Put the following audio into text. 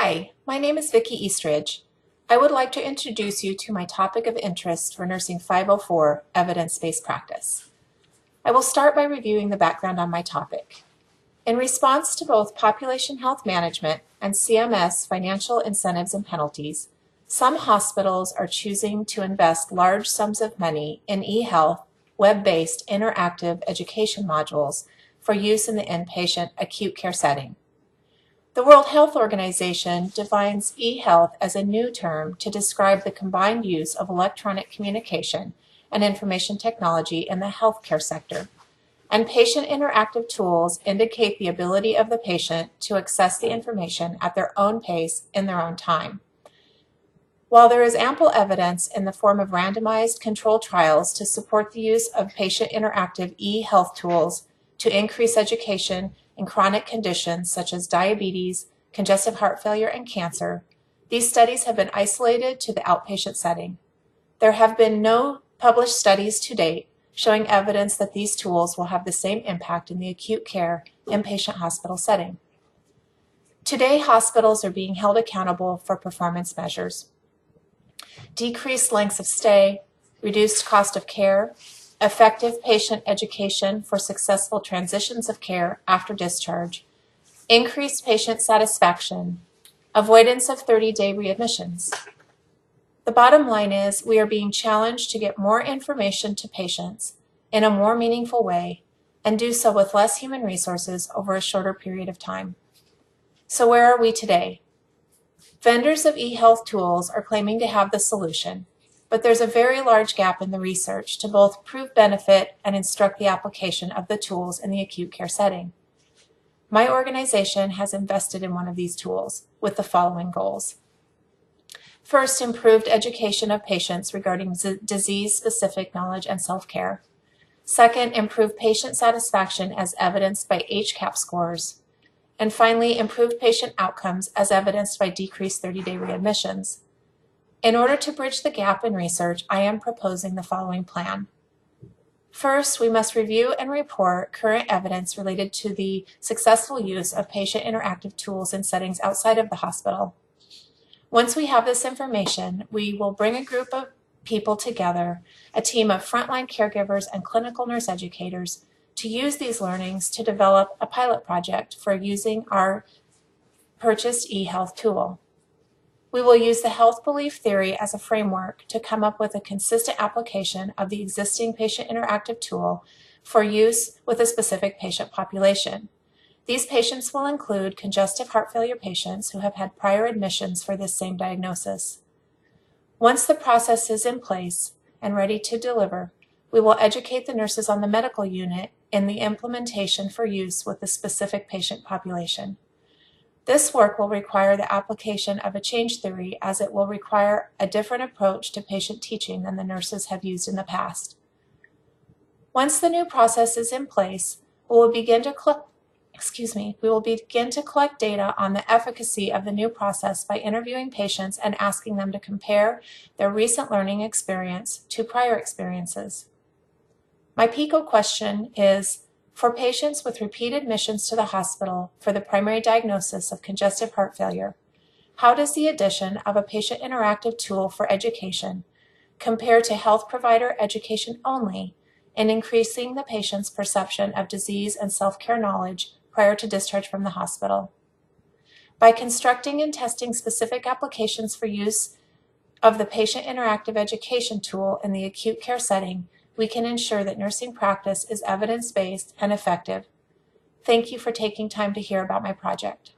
Hi, my name is Vicki Eastridge. I would like to introduce you to my topic of interest for Nursing 504, Evidence-Based Practice. I will start by reviewing the background on my topic. In response to both population health management and CMS financial incentives and penalties, some hospitals are choosing to invest large sums of money in e-health, web-based interactive education modules for use in the inpatient acute care setting. The World Health Organization defines e-health as a new term to describe the combined use of electronic communication and information technology in the healthcare sector, and patient interactive tools indicate the ability of the patient to access the information at their own pace in their own time. While there is ample evidence in the form of randomized controlled trials to support the use of patient interactive e-health tools to increase education in chronic conditions such as diabetes, congestive heart failure, and cancer, these studies have been isolated to the outpatient setting. There have been no published studies to date showing evidence that these tools will have the same impact in the acute care inpatient hospital setting. Today, hospitals are being held accountable for performance measures. Decreased lengths of stay, reduced cost of care, effective patient education for successful transitions of care after discharge, increased patient satisfaction, avoidance of 30-day readmissions. The bottom line is we are being challenged to get more information to patients in a more meaningful way and do so with less human resources over a shorter period of time. So where are we today? Vendors of e-health tools are claiming to have the solution, but there's a very large gap in the research to both prove benefit and instruct the application of the tools in the acute care setting. My organization has invested in one of these tools with the following goals. First, improved education of patients regarding disease-specific knowledge and self-care. Second, improved patient satisfaction as evidenced by HCAHPS scores. And finally, improved patient outcomes as evidenced by decreased 30-day readmissions. In order to bridge the gap in research, I am proposing the following plan. First, we must review and report current evidence related to the successful use of patient interactive tools in settings outside of the hospital. Once we have this information, we will bring a group of people together, a team of frontline caregivers and clinical nurse educators, to use these learnings to develop a pilot project for using our purchased e-health tool. We will use the health belief theory as a framework to come up with a consistent application of the existing patient interactive tool for use with a specific patient population. These patients will include congestive heart failure patients who have had prior admissions for this same diagnosis. Once the process is in place and ready to deliver, we will educate the nurses on the medical unit in the implementation for use with the specific patient population. This work will require the application of a change theory as it will require a different approach to patient teaching than the nurses have used in the past. Once the new process is in place, we will begin to collect data on the efficacy of the new process by interviewing patients and asking them to compare their recent learning experience to prior experiences. My PICO question is, for patients with repeat admissions to the hospital for the primary diagnosis of congestive heart failure, how does the addition of a patient interactive tool for education compare to health provider education only in increasing the patient's perception of disease and self-care knowledge prior to discharge from the hospital? By constructing and testing specific applications for use of the patient interactive education tool in the acute care setting, we can ensure that nursing practice is evidence-based and effective. Thank you for taking time to hear about my project.